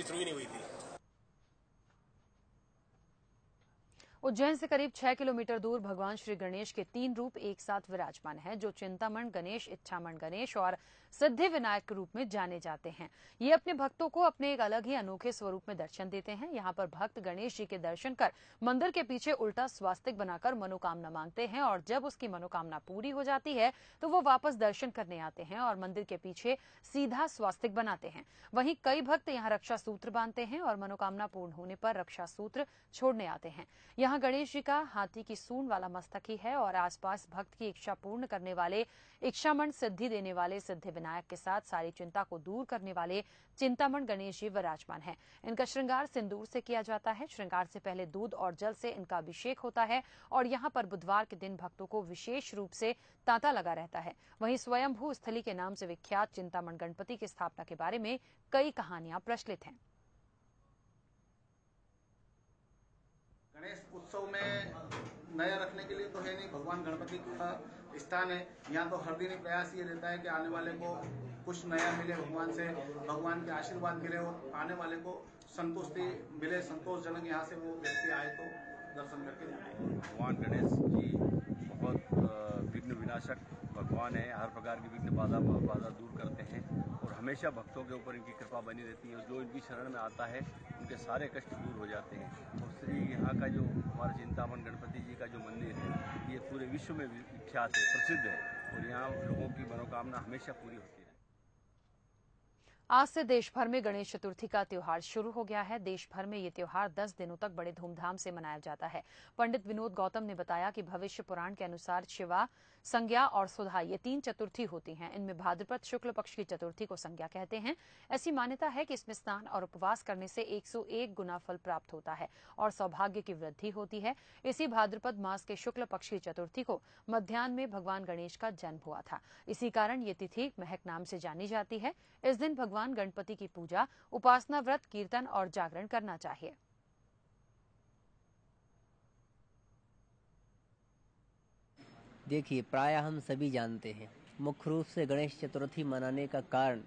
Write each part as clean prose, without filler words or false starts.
कभी शुरू ही नहीं हुई थी। उज्जैन से करीब 6 किलोमीटर दूर भगवान श्री गणेश के 3 रूप एक साथ विराजमान हैं, जो चिंतामण गणेश, इच्छामण गणेश और सिद्धि विनायक के रूप में जाने जाते हैं। ये अपने भक्तों को अपने एक अलग ही अनोखे स्वरूप में दर्शन देते हैं। यहाँ पर भक्त गणेश जी के दर्शन कर मंदिर के पीछे उल्टा स्वास्तिक बनाकर मनोकामना मांगते हैं और जब उसकी मनोकामना पूरी हो जाती है तो वो वापस दर्शन करने आते हैं और मंदिर के पीछे सीधा स्वास्तिक बनाते हैं। वहीं कई भक्त यहाँ रक्षा सूत्र बांधते हैं और मनोकामना पूर्ण होने पर रक्षा सूत्र छोड़ने आते हैं। यहाँ गणेश जी का हाथी की सूंड वाला मस्तक ही है और आसपास भक्त की इच्छा पूर्ण करने वाले इच्छामण, सिद्धि देने वाले सिद्धि विनायक के साथ सारी चिंता को दूर करने वाले चिंतामण गणेश जी विराजमान हैं। इनका श्रृंगार सिंदूर से किया जाता है। श्रृंगार से पहले दूध और जल से इनका अभिषेक होता है और यहाँ पर बुधवार के दिन भक्तों को विशेष रूप से तांता लगा रहता है। वहीं स्वयंभू स्थली के नाम से विख्यात चिंतामण गणपति की स्थापना के बारे में कई कहानियां प्रचलित हैं। गणेश उत्सव में नया रखने के लिए तो है नहीं, भगवान गणपति का स्थान है। यहाँ तो हर दिन प्रयास ये रहता है कि आने वाले को कुछ नया मिले, भगवान से भगवान के आशीर्वाद मिले और आने वाले को संतुष्टि मिले, संतोषजनक यहाँ से वो व्यक्ति आए तो दर्शन करके जाए। भगवान गणेश जी बहुत विघ्न विनाशक भगवान है। हर प्रकार की विघ्न बाधा दूर करते हैं और हमेशा भक्तों के ऊपर इनकी कृपा बनी रहती है। जो इनकी शरण में आता है उनके सारे कष्ट दूर हो जाते हैं। और श्री यहाँ का जो हमारा चिंतामण गणपति जी का जो मंदिर है, ये पूरे विश्व में विख्यात है, प्रसिद्ध है और यहाँ लोगों की मनोकामना हमेशा पूरी होती है। आज से देश भर में गणेश चतुर्थी का त्योहार शुरू हो गया है। देश भर में ये त्योहार 10 दिनों तक बड़े धूमधाम से मनाया जाता है। पंडित विनोद गौतम ने बताया कि भविष्य पुराण के अनुसार शिवा, संज्ञा और सुधा ये 3 चतुर्थी होती हैं। इनमें भाद्रपद शुक्ल पक्ष की चतुर्थी को संज्ञा कहते हैं। ऐसी मान्यता है कि इसमें स्नान और उपवास करने से 101 गुना फल प्राप्त होता है और सौभाग्य की वृद्धि होती है। इसी भाद्रपद मास के शुक्ल पक्ष की चतुर्थी को मध्याह्न में भगवान गणेश का जन्म हुआ था। इसी कारण ये तिथि महक नाम से जानी जाती है। इस दिन भगवान गणपति की पूजा, उपासना, व्रत, कीर्तन और जागरण करना चाहिए। देखिए, प्रायः हम सभी जानते हैं, मुख्य रूप से गणेश चतुर्थी मनाने का कारण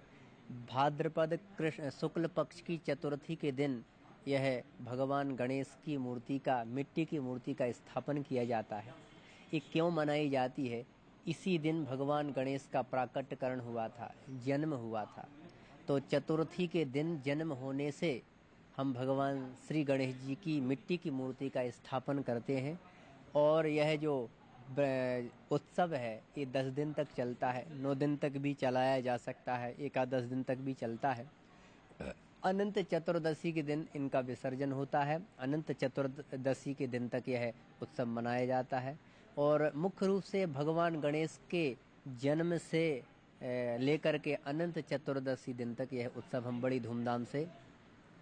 भाद्रपद कृष्ण शुक्ल पक्ष की चतुर्थी के दिन यह भगवान गणेश की मूर्ति का, मिट्टी की मूर्ति का स्थापन किया जाता है। ये क्यों मनाई जाती है? इसी दिन भगवान गणेश का प्राकट्यकरण हुआ था, जन्म हुआ था। तो चतुर्थी के दिन जन्म होने से हम भगवान श्री गणेश जी की मिट्टी की मूर्ति का स्थापन करते हैं और यह जो उत्सव है ये 10 दिन तक चलता है। 9 दिन तक भी चलाया जा सकता है, एकादश दिन तक भी चलता है। अनंत चतुर्दशी के दिन इनका विसर्जन होता है। अनंत चतुर्दशी के दिन तक यह उत्सव मनाया जाता है और मुख्य रूप से भगवान गणेश के जन्म से लेकर के अनंत चतुर्दशी दिन तक यह उत्सव हम बड़ी धूमधाम से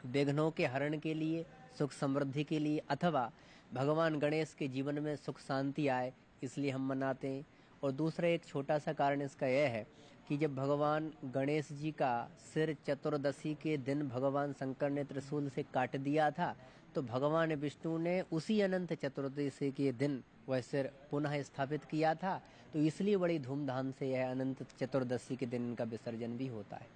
विघ्नों के हरण के लिए, सुख समृद्धि के लिए अथवा भगवान गणेश के जीवन में सुख शांति आए इसलिए हम मनाते हैं। और दूसरा एक छोटा सा कारण इसका यह है कि जब भगवान गणेश जी का सिर चतुर्दशी के दिन भगवान शंकर ने त्रिशूल से काट दिया था, तो भगवान विष्णु ने उसी अनंत चतुर्दशी के दिन वह सिर पुनः स्थापित किया था। तो इसलिए बड़ी धूमधाम से यह अनंत चतुर्दशी के दिन इनका विसर्जन भी होता है।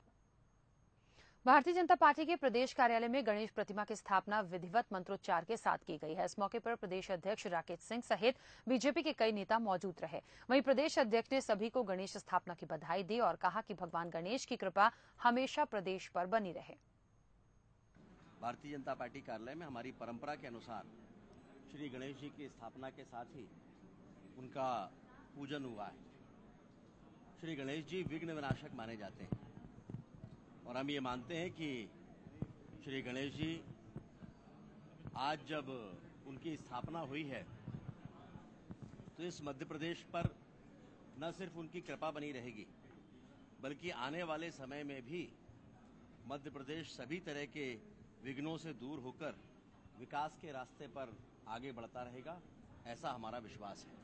भारतीय जनता पार्टी के प्रदेश कार्यालय में गणेश प्रतिमा की स्थापना विधिवत मंत्रोच्चार के साथ की गई है। इस मौके पर प्रदेश अध्यक्ष राकेश सिंह सहित बीजेपी के कई नेता मौजूद रहे। वहीं प्रदेश अध्यक्ष ने सभी को गणेश स्थापना की बधाई दी और कहा कि भगवान गणेश की कृपा हमेशा प्रदेश पर बनी रहे। भारतीय जनता पार्टी कार्यालय में हमारी परंपरा के अनुसार श्री गणेश जी की स्थापना के साथ ही उनका पूजन हुआ है। श्री गणेश जी विघ्न विनाशक माने जाते हैं और हम ये मानते हैं कि श्री गणेश जी आज जब उनकी स्थापना हुई है तो इस मध्य प्रदेश पर न सिर्फ उनकी कृपा बनी रहेगी बल्कि आने वाले समय में भी मध्य प्रदेश सभी तरह के विघ्नों से दूर होकर विकास के रास्ते पर आगे बढ़ता रहेगा, ऐसा हमारा विश्वास है।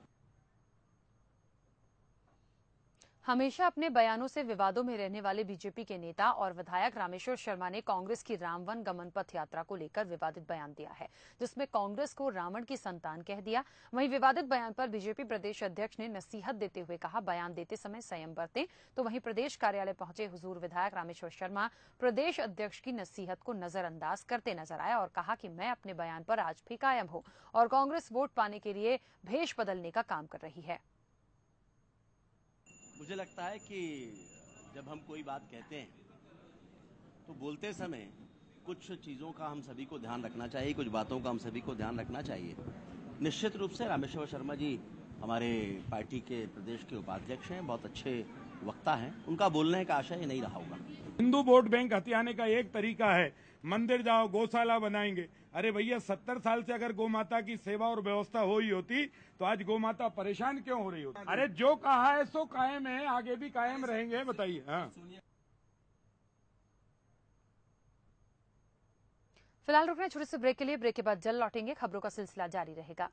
हमेशा अपने बयानों से विवादों में रहने वाले बीजेपी के नेता और विधायक रामेश्वर शर्मा ने कांग्रेस की रामवन गमन पथ यात्रा को लेकर विवादित बयान दिया है, जिसमें कांग्रेस को रावण की संतान कह दिया। वहीं विवादित बयान पर बीजेपी प्रदेश अध्यक्ष ने नसीहत देते हुए कहा, बयान देते समय संयम बरतें। तो वहीं प्रदेश कार्यालय पहुंचे हुजूर विधायक रामेश्वर शर्मा प्रदेश अध्यक्ष की नसीहत को नजरअंदाज करते नजर आए और कहा कि मैं अपने बयान पर आज भी कायम हूं और कांग्रेस वोट पाने के लिए भेष बदलने का काम कर रही है। मुझे लगता है कि जब हम कोई बात कहते हैं तो बोलते समय कुछ चीज़ों का हम सभी को ध्यान रखना चाहिए, कुछ बातों का हम सभी को ध्यान रखना चाहिए। निश्चित रूप से रामेश्वर शर्मा जी हमारे पार्टी के प्रदेश के उपाध्यक्ष हैं, बहुत अच्छे वक्ता हैं। उनका बोलने का आशय नहीं रहा होगा। हिंदू वोट बैंक हथियाने का एक तरीका है मंदिर जाओ गौशाला बनाएंगे। अरे भैया 70 साल से अगर गौ माता की सेवा और व्यवस्था हो ही होती तो आज गौ माता परेशान क्यों हो रही होती? अरे जो कहा है सो कायम है, आगे भी कायम रहेंगे। बताइए। हाँ, फिलहाल रुक रहे हैं छोटे से ब्रेक के लिए। ब्रेक के बाद जल्द लौटेंगे। खबरों का सिलसिला जारी रहेगा।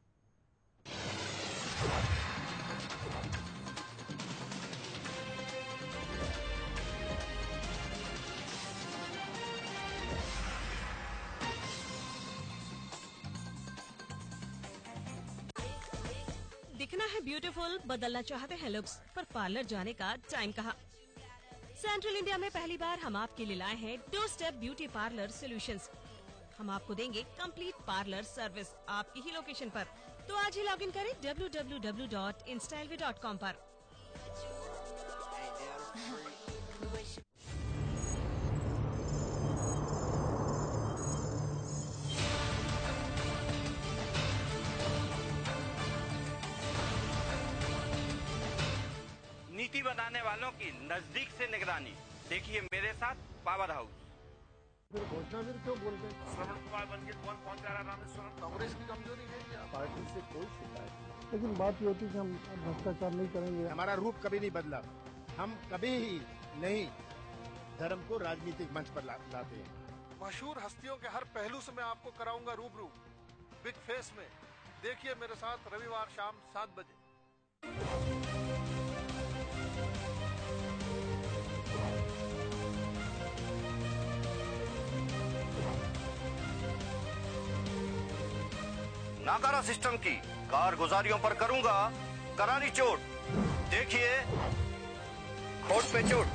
दिखना है ब्यूटीफुल, बदलना चाहते हैं लुक्स, पर पार्लर जाने का टाइम कहाँ? सेंट्रल इंडिया में पहली बार हम आपके लिए लाए हैं 2 स्टेप ब्यूटी पार्लर सॉल्यूशंस। हम आपको देंगे कंप्लीट पार्लर सर्विस आपकी ही लोकेशन पर। तो आज ही लॉगिन करें www.installway.com पर। नीति बनाने वालों की नजदीक से निगरानी। देखिए मेरे साथ पावर हाउस। घोषणा फिर क्यों बोलते हैं? श्रवण कुमार बन के कौन पहुंच जा रहा रामेश्वरम? कांग्रेस की कमजोरी है क्या? पार्टी से कोई शिकायत नहीं, लेकिन बात ये होती है कि हम भ्रष्टाचार नहीं करेंगे। हमारा रूप कभी नहीं बदला, हम कभी ही नहीं धर्म को राजनीतिक मंच पर लाते हैं। मशहूर हस्तियों के हर पहलू से मैं आपको कराऊंगा रूबरू, बिग फेस में। देखिए मेरे साथ रविवार शाम 7 बजे। नाकारा सिस्टम की कारगुजारियों पर करूंगा करारी चोट। देखिए खोट पे चोट।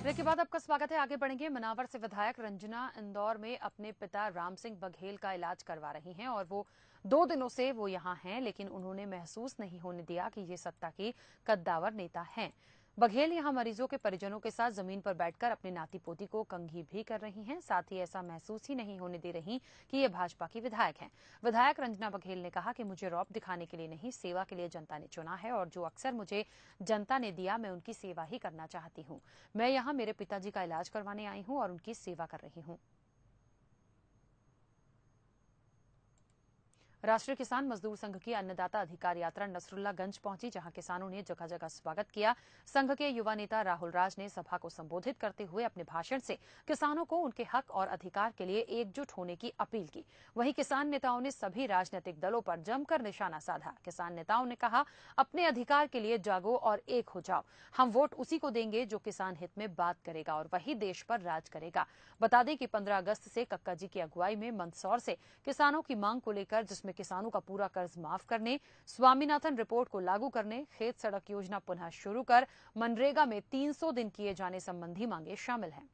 ब्रेक के बाद आपका स्वागत है। आगे बढ़ेंगे। मनावर से विधायक रंजना इंदौर में अपने पिता राम सिंह बघेल का इलाज करवा रही हैं और वो 2 दिनों से वो यहाँ हैं, लेकिन उन्होंने महसूस नहीं होने दिया कि ये सत्ता की कद्दावर नेता हैं। बघेल यहाँ मरीजों के परिजनों के साथ जमीन पर बैठकर अपने नाती पोती को कंघी भी कर रही हैं। साथ ही ऐसा महसूस ही नहीं होने दे रही कि ये भाजपा की विधायक हैं। विधायक रंजना बघेल ने कहा कि मुझे रौब दिखाने के लिए नहीं, सेवा के लिए जनता ने चुना है और जो अक्सर मुझे जनता ने दिया, मैं उनकी सेवा ही करना चाहती हूँ। मैं यहाँ मेरे पिताजी का इलाज करवाने आई हूँ और उनकी सेवा कर रही हूँ। राष्ट्रीय किसान मजदूर संघ की अन्नदाता अधिकार यात्रा नसरुल्लागंज पहुंची, जहां किसानों ने जगह जगह स्वागत किया। संघ के युवा नेता राहुल राज ने सभा को संबोधित करते हुए अपने भाषण से किसानों को उनके हक और अधिकार के लिए एकजुट होने की अपील की। वहीं किसान नेताओं ने सभी राजनीतिक दलों पर जमकर निशाना साधा। किसान नेताओं ने कहा, अपने अधिकार के लिए जागो और एक हो जाओ। हम वोट उसी को देंगे जो किसान हित में बात करेगा और वही देश पर राज करेगा। बता दें कि 15 अगस्त से कक्का जी की अगुवाई में मंदसौर से किसानों की मांग को लेकर, जिसमें किसानों का पूरा कर्ज माफ करने, स्वामीनाथन रिपोर्ट को लागू करने, खेत सड़क योजना पुनः शुरू कर मनरेगा में 300 दिन किए जाने संबंधी मांगे शामिल हैं।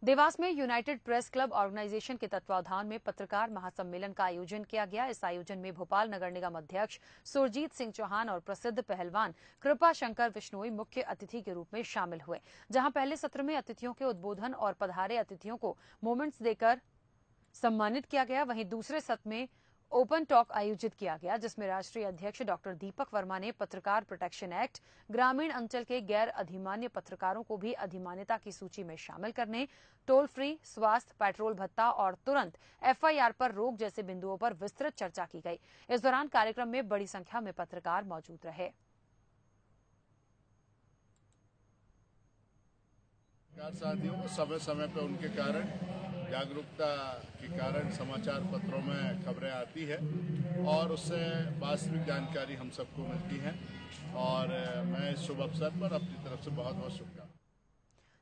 देवास में यूनाइटेड प्रेस क्लब ऑर्गेनाइजेशन के तत्वावधान में पत्रकार महासम्मेलन का आयोजन किया गया। इस आयोजन में भोपाल नगर निगम अध्यक्ष सुरजीत सिंह चौहान और प्रसिद्ध पहलवान कृपा शंकर बिश्नोई मुख्य अतिथि के रूप में शामिल हुए। जहां पहले सत्र में अतिथियों के उद्बोधन और पधारे अतिथियों को मोमेंट्स देकर सम्मानित किया गया, वहीं दूसरे सत्र में ओपन टॉक आयोजित किया गया, जिसमें राष्ट्रीय अध्यक्ष डॉक्टर दीपक वर्मा ने पत्रकार प्रोटेक्शन एक्ट, ग्रामीण अंचल के गैर अधिमान्य पत्रकारों को भी अधिमान्यता की सूची में शामिल करने, टोल फ्री, स्वास्थ्य, पेट्रोल भत्ता और तुरंत FIR पर रोक जैसे बिंदुओं पर विस्तृत चर्चा की गई। इस दौरान कार्यक्रम में बड़ी संख्या में पत्रकार मौजूद रहे। साथियों को समय समय पर उनके कारण जागरूकता के कारण समाचार पत्रों में खबरें आती है और उससे वास्तविक जानकारी हम सबको मिलती है और मैं इस शुभ अवसर पर अपनी तरफ से बहुत बहुत शुभकामनाएं।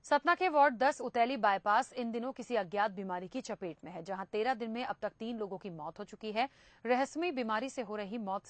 सतना के वार्ड 10 उतैली बाईपास इन दिनों किसी अज्ञात बीमारी की चपेट में है, जहां 13 दिन में अब तक 3 लोगों की मौत हो चुकी है। रहस्यमयी बीमारी से हो रही मौत